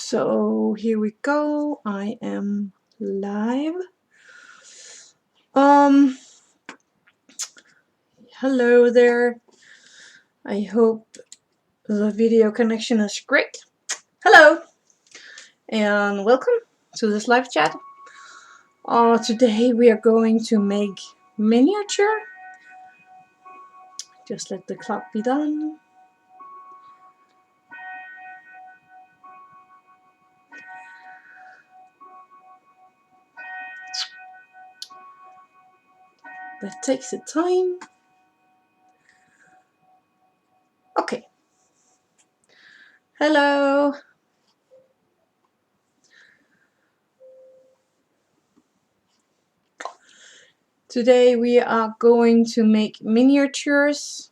So here we go. I am live. Hello there. I hope the video connection is great. Hello and welcome to this live chat. Today we are going to make miniature. Just let the clock be done. That takes the time. Okay. Hello. Today we are going to make miniatures.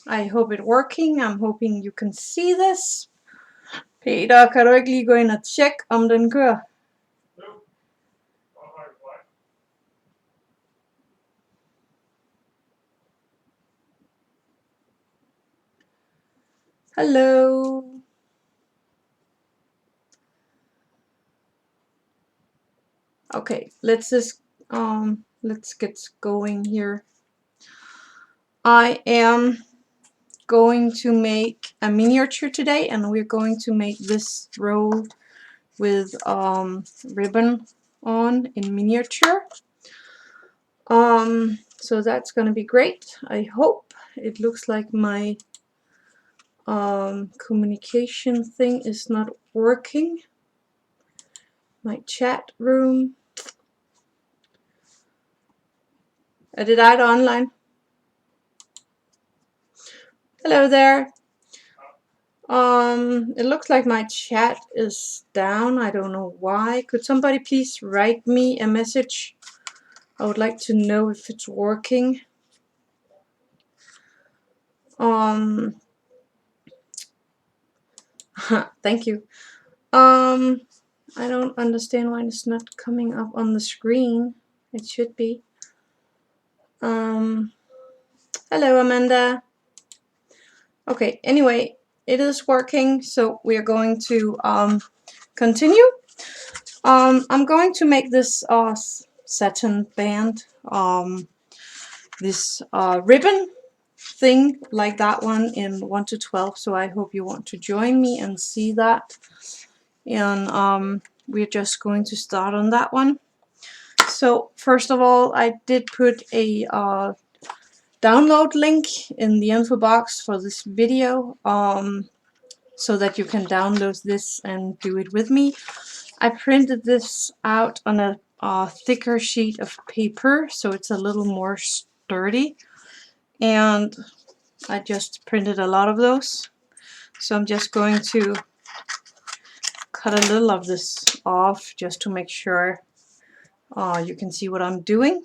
I hope it's working. I'm hoping you can see this. Peter, kan du ikke lige gå ind og tjekke, om den kører? Hello. Okay, let's get going here. I am going to make a miniature today, and we're going to make this roll with ribbon on in miniature. So that's gonna be great. I hope. It looks like my communication thing is not working. My chat room. Er det dig, der er online? Hello there. It looks like my chat is down. I don't know why. Could somebody please write me a message? I would like to know if it's working. Thank you. I don't understand why it's not coming up on the screen. It should be. Hello, Amanda. Okay, anyway, it is working, so we are going to continue. I'm going to make this satin band, this ribbon thing like that one in 1 to 12, so I hope you want to join me and see that. And we're just going to start on that one. So first of all, I did put a download link in the info box for this video, so that you can download this and do it with me. I printed this out on a thicker sheet of paper, so it's a little more sturdy, and I just printed a lot of those. So I'm just going to cut a little of this off just to make sure you can see what I'm doing.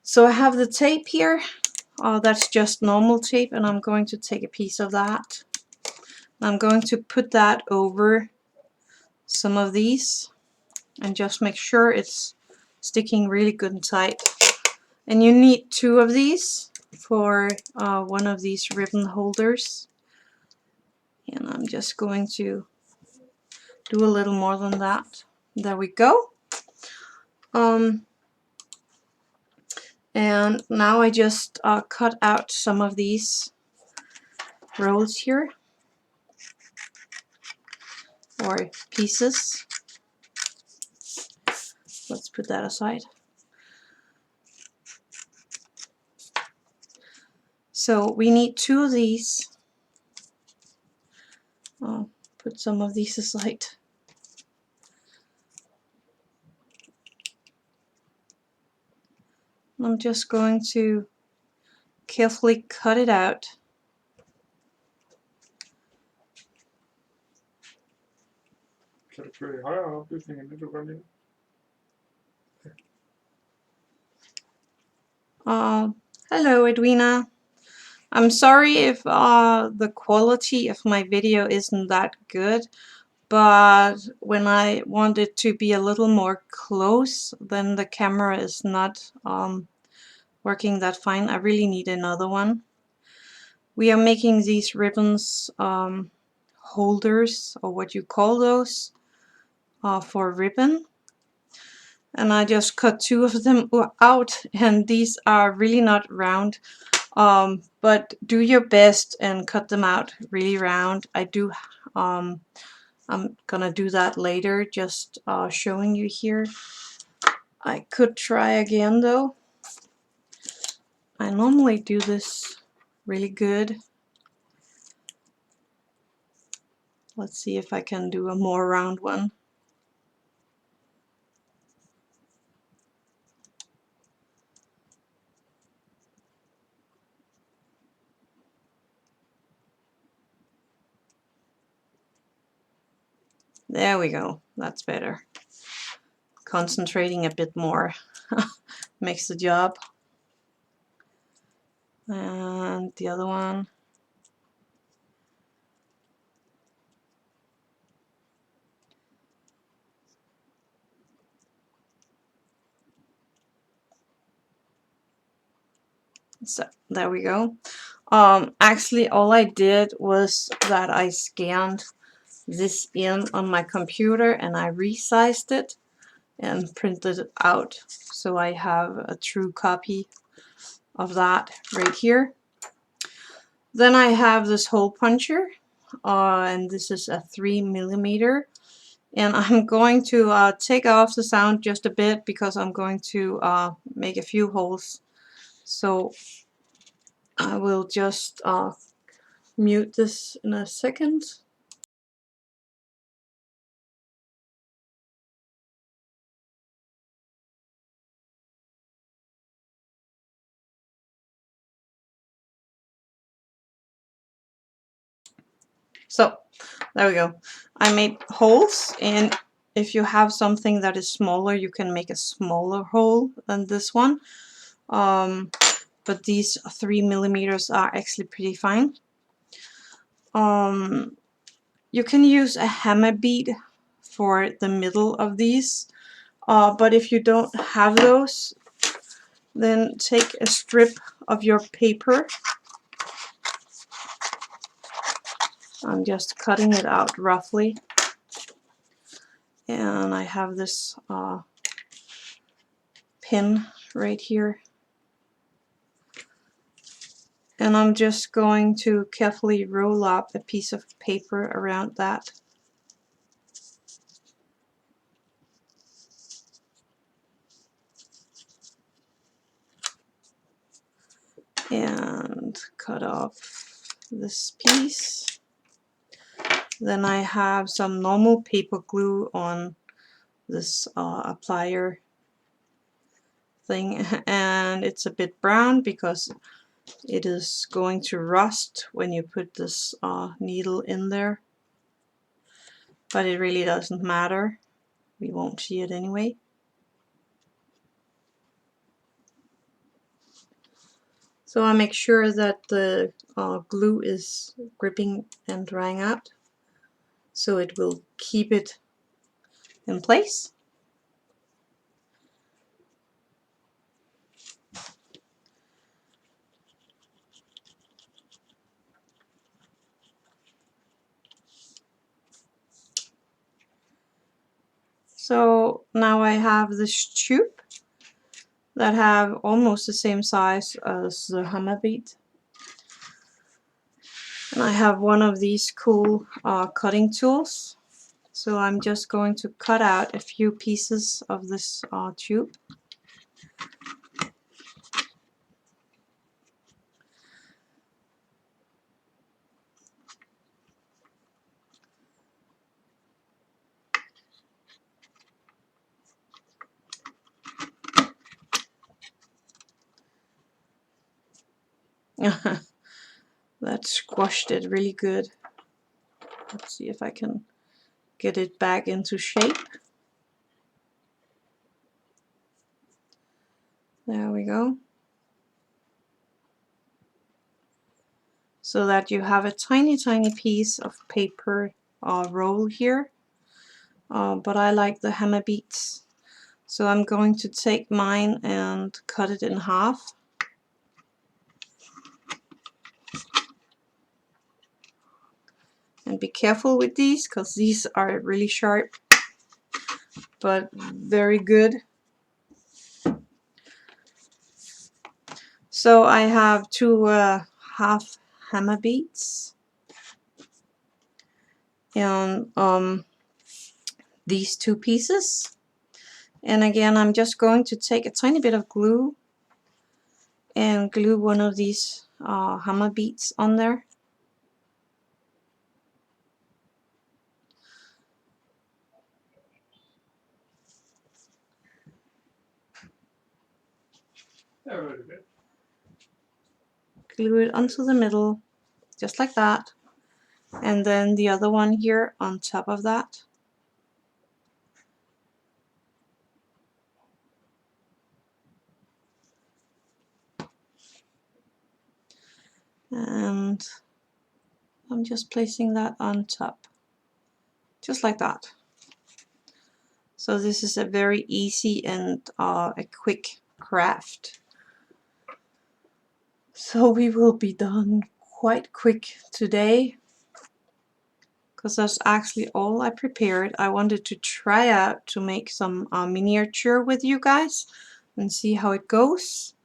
So I have the tape here. That's just normal tape, and I'm going to take a piece of that. I'm going to put that over some of these and just make sure it's sticking really good and tight. And you need 2 of these for one of these ribbon holders. And I'm just going to do a little more than that. There we go. And now I just cut out some of these rolls here, or pieces. Let's put that aside. So we need 2 of these. I'll put some of these aside. I'm just going to carefully cut it out. Hello, Edwina. I'm sorry if the quality of my video isn't that good, but when I want it to be a little more close, then the camera is not working that fine. I really need another one. We are making these ribbons holders, or what you call those, for ribbon. And I just cut 2 of them out, and these are really not round, but do your best and cut them out really round. I'm gonna do that later, just showing you here. I could try again though. I normally do this really good. Let's see if I can do a more round one. There we go, that's better. Concentrating a bit more makes the job. And the other one. So there we go. Actually, all I did was that I scanned this in on my computer and I resized it and printed it out. So I have a true copy of that right here. Then I have this hole puncher, and this is a 3mm. And I'm going to take off the sound just a bit because I'm going to make a few holes. So I will just mute this in a second. So there we go. I made holes, and if you have something that is smaller, you can make a smaller hole than this one. But these 3mm are actually pretty fine. You can use a hammer bead for the middle of these, but if you don't have those, then take a strip of your paper. I'm just cutting it out roughly, and I have this pin right here, and I'm just going to carefully roll up a piece of paper around that. And cut off this piece. Then I have some normal paper glue on this applier thing, and it's a bit brown because it is going to rust when you put this needle in there, but it really doesn't matter, we won't see it anyway. So I make sure that the glue is gripping and drying out, so it will keep it in place. So now I have this tube that have almost the same size as the hammer bead. And I have one of these cool cutting tools. So I'm just going to cut out a few pieces of this tube. That squashed it really good. Let's see if I can get it back into shape. There we go. So that you have a tiny piece of paper roll here. But I like the hammer beads. So I'm going to take mine and cut it in half. And be careful with these, because these are really sharp, but very good. So I have two half hammer beads, and these two pieces. And again, I'm just going to take a tiny bit of glue and glue one of these hammer beads on there. Glue it onto the middle, just like that. And then the other one here on top of that. And I'm just placing that on top, just like that. So this is a very easy and a quick craft. So we will be done quite quick today, because that's actually all I prepared. I wanted to try out to make some miniature with you guys and see how it goes,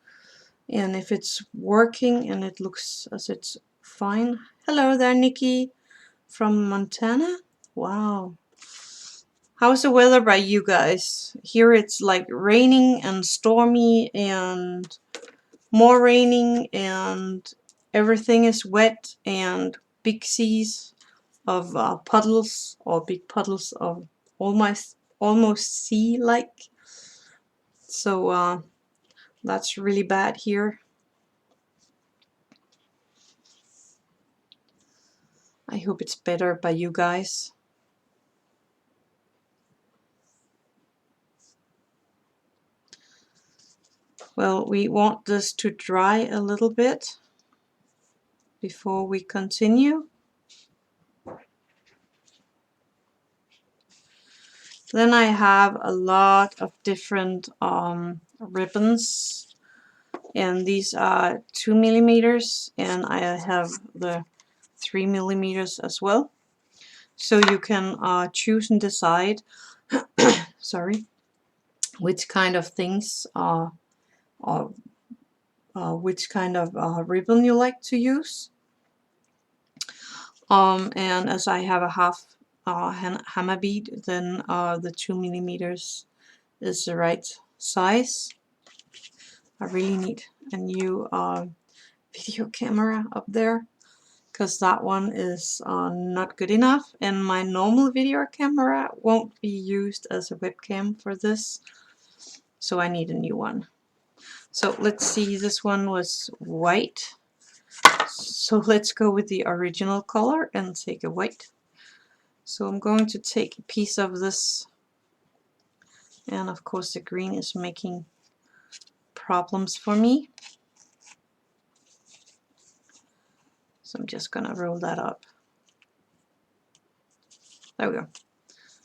and if it's working and it looks as it's fine. Hello there, Nikki from Montana. Wow. How's the weather by you guys? Here it's like raining and stormy and more raining, and everything is wet, and big seas of puddles, or big puddles of almost sea-like. So that's really bad here. I hope it's better by you guys. Well, we want this to dry a little bit before we continue. Then I have a lot of different ribbons, and these are 2 millimeters, and I have the 3 millimeters as well. So you can choose and decide sorry, which kind of things which kind of ribbon you like to use. And as I have a half hammer bead, then the 2 millimeters is the right size. I really need a new video camera up there, because that one is not good enough, and my normal video camera won't be used as a webcam for this, so I need a new one. So let's see, this one was white, so let's go with the original color and take a white. So I'm going to take a piece of this, and of course the green is making problems for me, so I'm just gonna roll that up. There we go.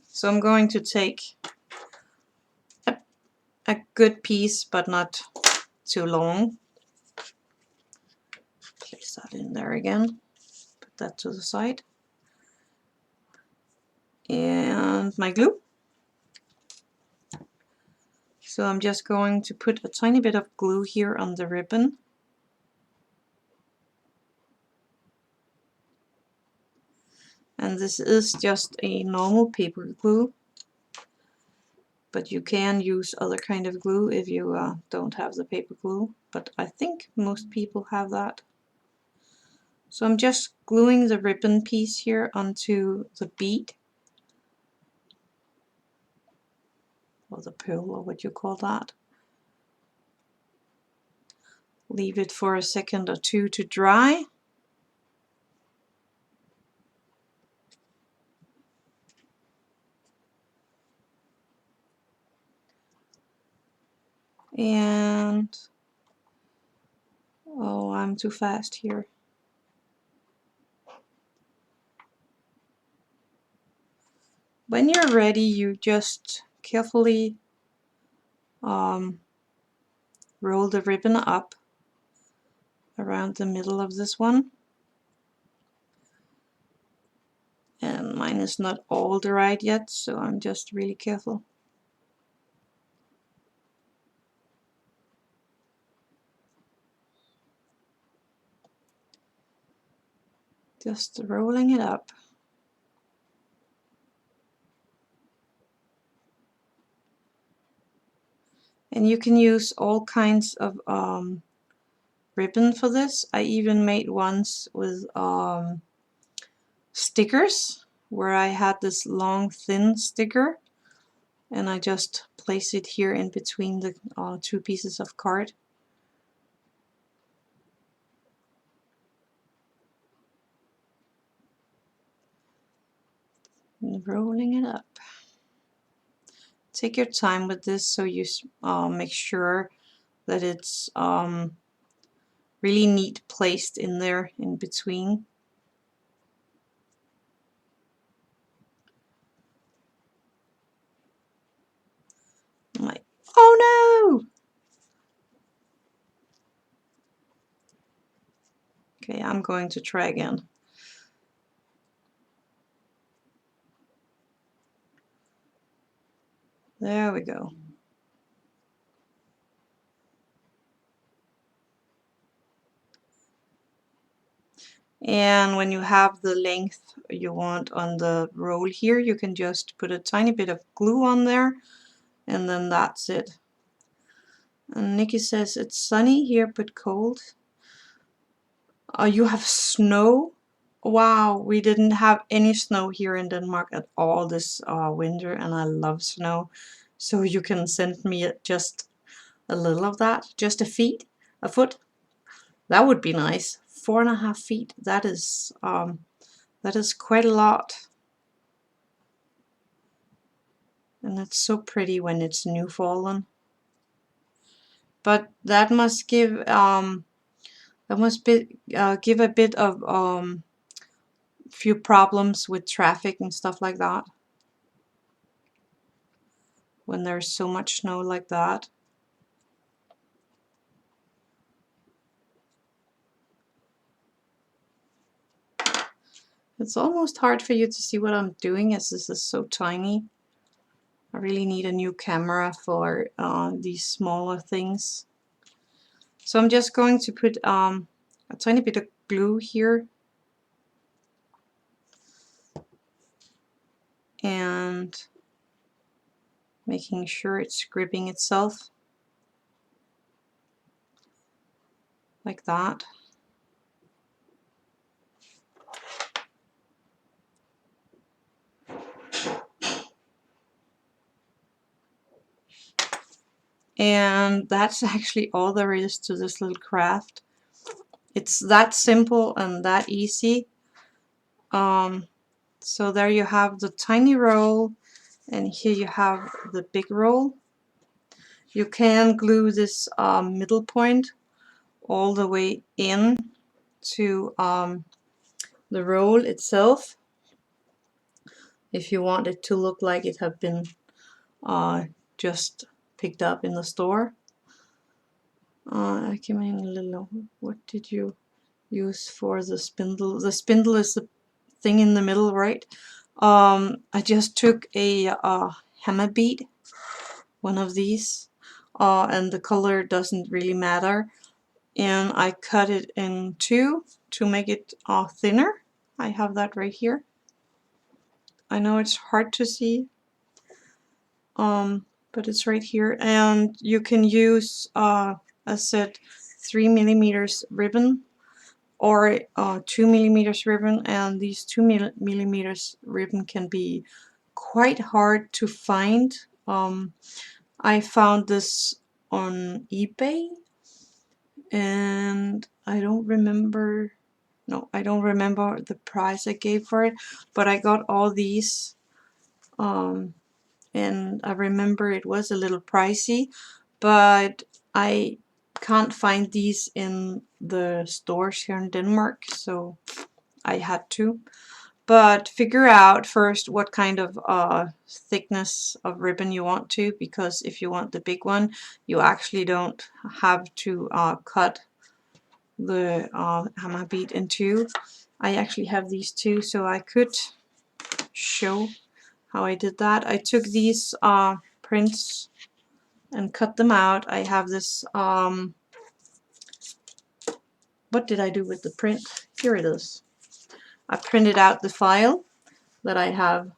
So I'm going to take a good piece, but not too long. Place that in there again. Put that to the side. And my glue. So I'm just going to put a tiny bit of glue here on the ribbon. And this is just a normal paper glue, but you can use other kind of glue if you don't have the paper glue, but I think most people have that. So I'm just gluing the ribbon piece here onto the bead, or the pearl, or what you call that. Leave it for a second or two to dry. And oh, I'm too fast here. When you're ready, you just carefully roll the ribbon up around the middle of this one. Mine is not all dried yet, so I'm just really careful. Just rolling it up. And you can use all kinds of ribbon for this. I even made ones with stickers, where I had this long thin sticker and I just place it here in between the two pieces of card. And rolling it up. Take your time with this so you make sure that it's really neat placed in there in between. I'm like, oh no! Okay, I'm going to try again. There we go. And when you have the length you want on the roll here, you can just put a tiny bit of glue on there, and then that's it. And Nikki says it's sunny here but cold. You have snow? Wow, we didn't have any snow here in Denmark at all this winter, and I love snow. So you can send me just a little of that, just a foot. That would be nice. 4.5 feet. That is quite a lot. And it's so pretty when it's new fallen. But that must give give a bit of few problems with traffic and stuff like that when there's so much snow like that. It's almost hard for you to see what I'm doing as this is so tiny. I really need a new camera for these smaller things. So I'm just going to put a tiny bit of glue here and making sure it's gripping itself like that. And that's actually all there is to this little craft. It's that simple and that easy. So there you have the tiny roll, and here you have the big roll. You can glue this middle point all the way in to the roll itself if you want it to look like it had been just picked up in the store. I came in a little. What did you use for the spindle? The spindle is the thing in the middle, right? I just took a hammer bead, one of these, and the color doesn't really matter, and I cut it in two to make it thinner. I have that right here. I know it's hard to see, but it's right here, and you can use I said 3mm ribbon or 2mm ribbon, and these 2mm ribbon can be quite hard to find. I found this on eBay, and I don't remember the price I gave for it, but I got all these, and I remember it was a little pricey, but I can't find these in the stores here in Denmark, so I had to. But figure out first what kind of thickness of ribbon you want to, because if you want the big one, you actually don't have to cut the hammer bead in two. I actually have these two, so I could show how I did that. I took these prints and cut them out. I have this, what did I do with the print? Here it is. I printed out the file that I have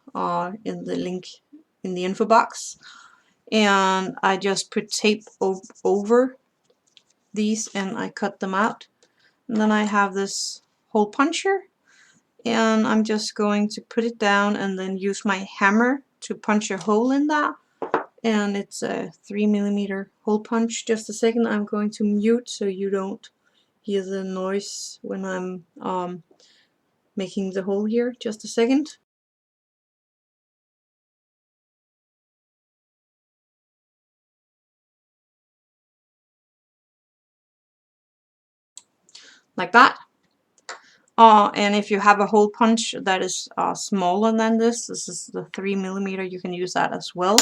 in the link in the info box, and I just put tape over these and I cut them out. And then I have this hole puncher, and I'm just going to put it down and then use my hammer to punch a hole in that. And it's a 3mm hole punch. Just a second, I'm going to mute so you don't hear the noise when I'm making the hole here. Just a second. Like that. And if you have a hole punch that is smaller than this is the 3mm, you can use that as well.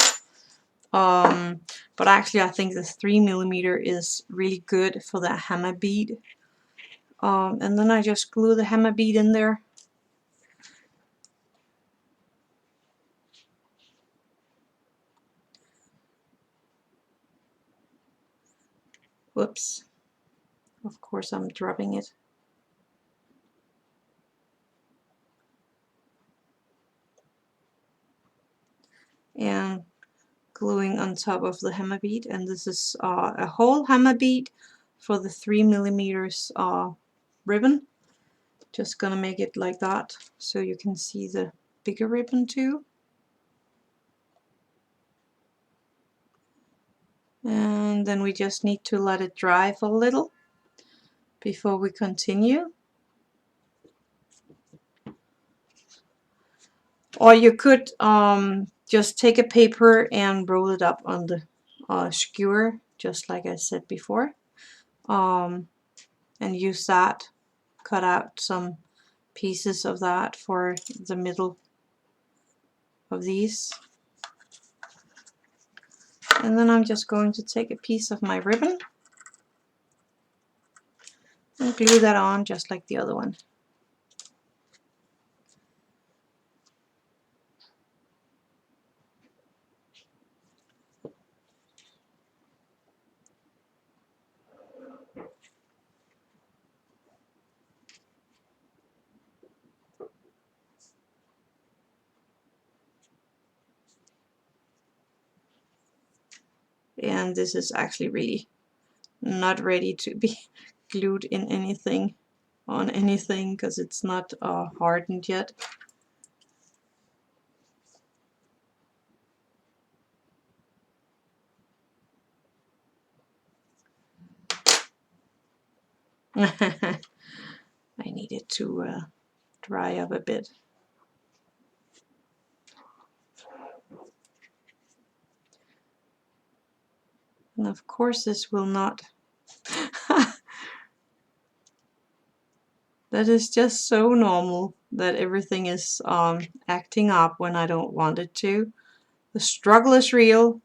But actually I think the 3mm is really good for the hammer bead. And then I just glue the hammer bead in there. Whoops. Of course I'm dropping it. And gluing on top of the hammer bead, and this is a whole hammer bead for the 3mm ribbon. Just gonna make it like that so you can see the bigger ribbon too. And then we just need to let it dry for a little before we continue. Or you could just take a paper and roll it up on the skewer, just like I said before, and use that, cut out some pieces of that for the middle of these. And then I'm just going to take a piece of my ribbon and glue that on just like the other one. And this is actually really not ready to be glued in anything, on anything, because it's not hardened yet. I need it to dry up a bit. And of course this will not. That is just so normal that everything is acting up when I don't want it to. The struggle is real,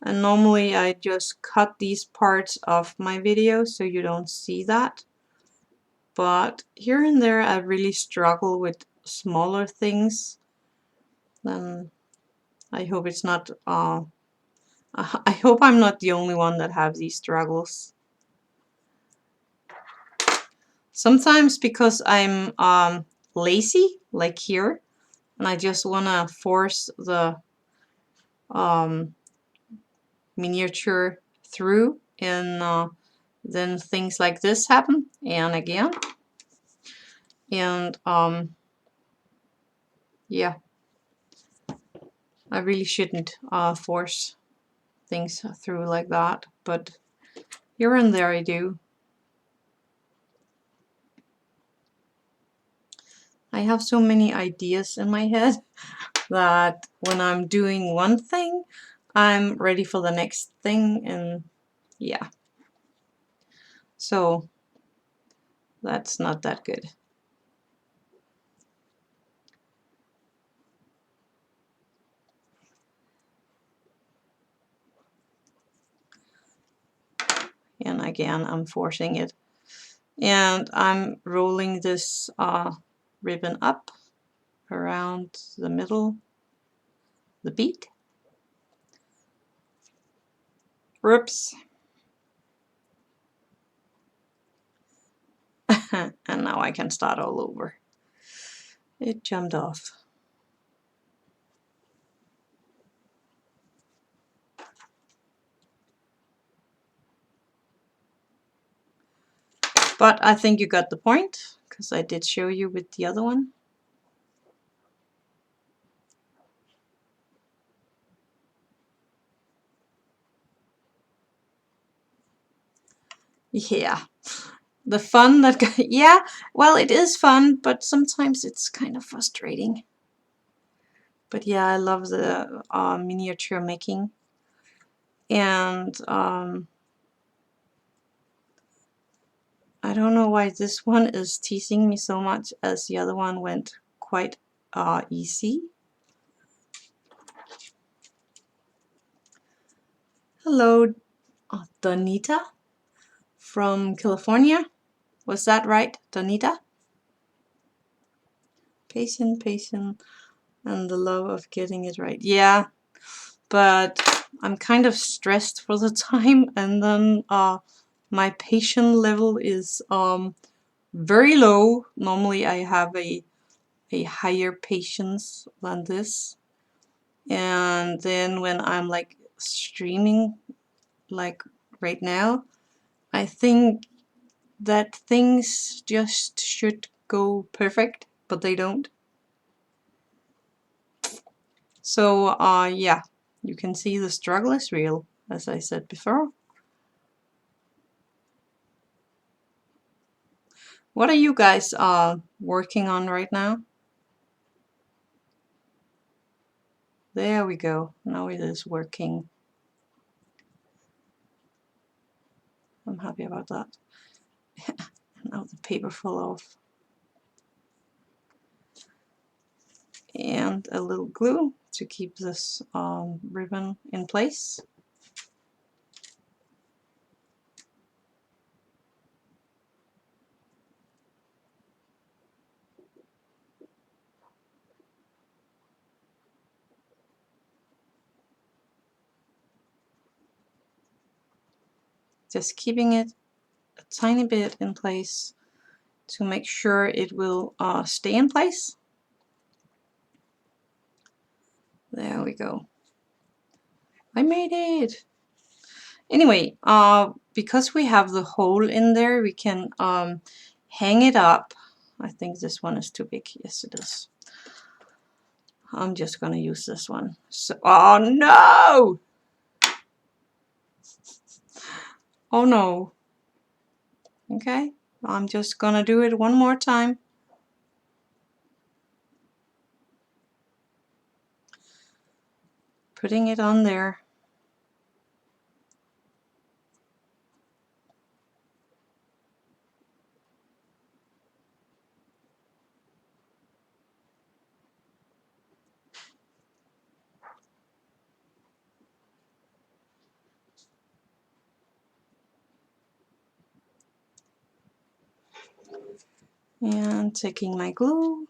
and normally I just cut these parts of my video so you don't see that. But here and there I really struggle with smaller things. Then I hope it's not, I hope I'm not the only one that have these struggles. Sometimes because I'm lazy, like here, and I just want to force the miniature through, and then things like this happen, and again. And yeah, I really shouldn't force things through like that, but here and there I do. I have so many ideas in my head that when I'm doing one thing, I'm ready for the next thing, and yeah. So that's not that good. And again, I'm forcing it. And I'm rolling this ribbon up around the middle, the beat. Oops. And now I can start all over. It jumped off. But I think you got the point, because I did show you with the other one. Yeah, the fun that, yeah, well, it is fun, but sometimes it's kind of frustrating. But yeah, I love the miniature making. And I don't know why this one is teasing me so much, as the other one went quite easy. Hello, Donita from California. Was that right, Donita? Patient, patient, and the love of getting it right. Yeah, but I'm kind of stressed for the time, and then my patient level is very low. Normally I have a higher patience than this. And then when I'm like streaming, like right now, I think that things just should go perfect, but they don't. So yeah, you can see the struggle is real, as I said before. What are you guys working on right now? There we go. Now it is working. I'm happy about that. Now the paper fell off. And a little glue to keep this ribbon in place. Just keeping it a tiny bit in place to make sure it will stay in place. There we go. I made it! Anyway, because we have the hole in there, we can hang it up. I think this one is too big. Yes, it is. I'm just gonna use this one. So, oh no! Oh no. Okay, I'm just gonna do it one more time. Putting it on there. And taking my glue.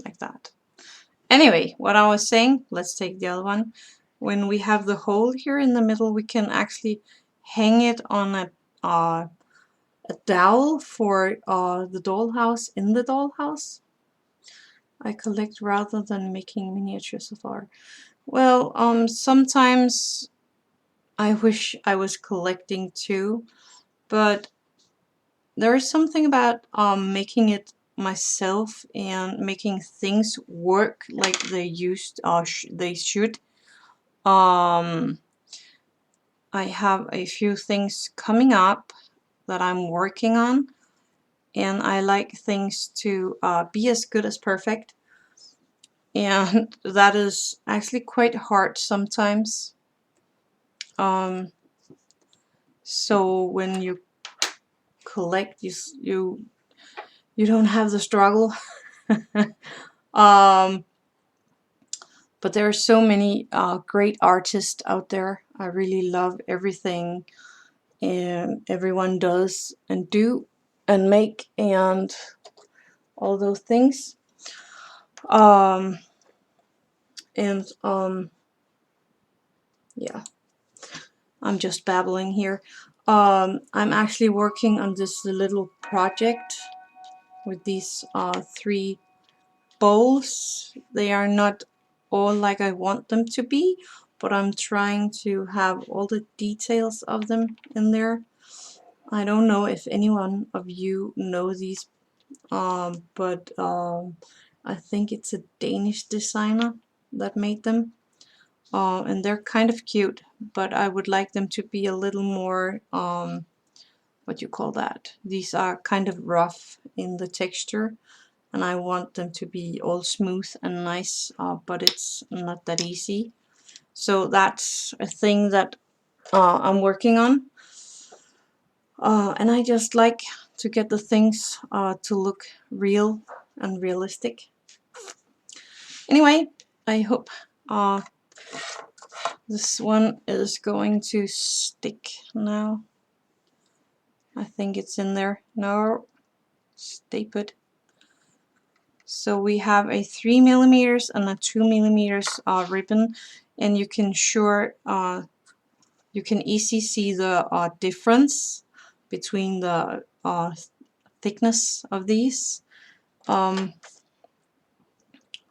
Like that. Anyway, what I was saying, let's take the other one. When we have the hole here in the middle, we can actually hang it on a dowel for the dollhouse in the dollhouse. I collect rather than making miniatures so far. Well, sometimes I wish I was collecting too, but there is something about making it myself and making things work like they used they should. I have a few things coming up that I'm working on, and I like things to be as good as perfect, and that is actually quite hard sometimes. So when you collect, you don't have the struggle. But there are so many great artists out there. I really love everything and everyone does and do and make and all those things. Yeah, I'm just babbling here. I'm actually working on this little project with these 3 bowls. They are not all like I want them to be, but I'm trying to have all the details of them in there. I don't know if anyone of you know these, but I think it's a Danish designer that made them. And they're kind of cute, but I would like them to be a little more, what you call that? These are kind of rough in the texture, and I want them to be all smooth and nice, but it's not that easy. So that's a thing that I'm working on. And I just like to get the things to look real and realistic. Anyway, I hope this one is going to stick now. I think it's in there. No, stay put. So we have a 3mm and a 2mm ribbon, and you can you can easily see the difference between the thickness of these.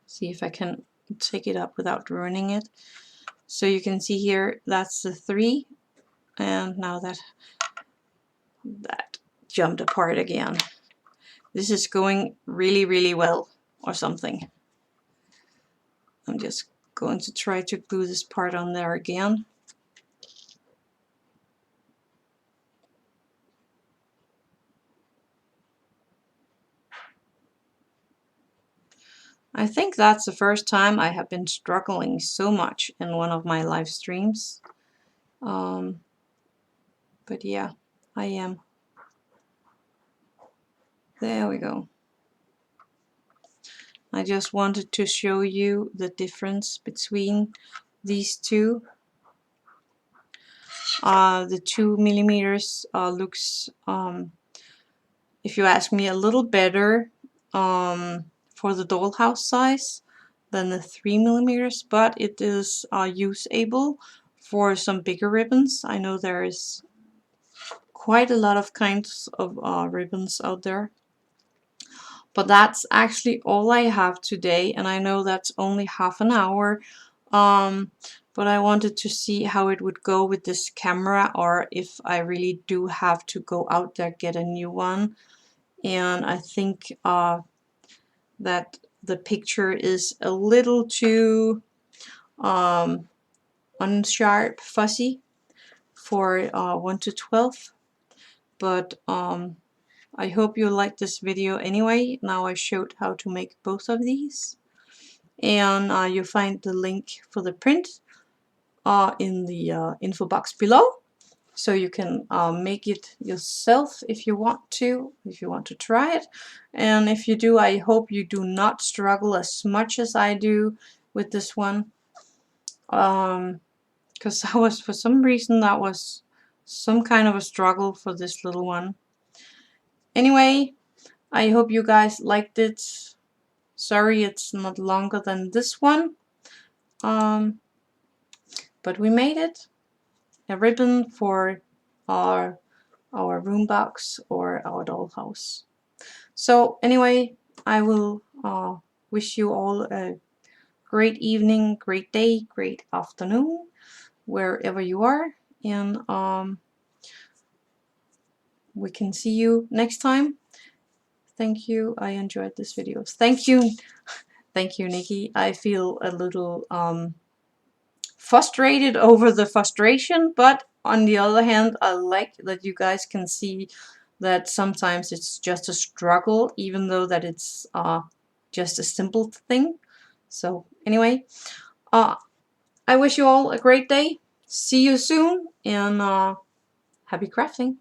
See if I can take it up without ruining it. So you can see here that's the 3, and now that jumped apart again. This is going really well or something. I'm just going to try to glue this part on there again. I think that's the first time I have been struggling so much in one of my live streams. But yeah, I am. There we go. I just wanted to show you the difference between these two. The 2mm looks, if you ask me, a little better for the dollhouse size than the 3mm, but it is usable for some bigger ribbons. I know there is quite a lot of kinds of ribbons out there. But that's actually all I have today, and I know that's only half an hour. But I wanted to see how it would go with this camera, or if I really do have to go out there get a new one. And I think that the picture is a little too unsharp, fuzzy for 1 to 12. But I hope you liked this video anyway. Now I showed how to make both of these. And you'll find the link for the print in the info box below. So you can make it yourself if you want to try it. And if you do, I hope you do not struggle as much as I do with this one. Because for some reason, that was some kind of a struggle for this little one. Anyway, I hope you guys liked it. Sorry it's not longer than this one. But we made it. A ribbon for our room box or our dollhouse. So anyway, I will wish you all a great evening, great day, great afternoon, wherever you are. And we can see you next time. Thank you. I enjoyed this video. Thank you. Thank you, Nikki. I feel a little frustrated over the frustration, but on the other hand, I like that you guys can see that sometimes it's just a struggle, even though that it's just a simple thing. So anyway, I wish you all a great day. See you soon, and happy crafting.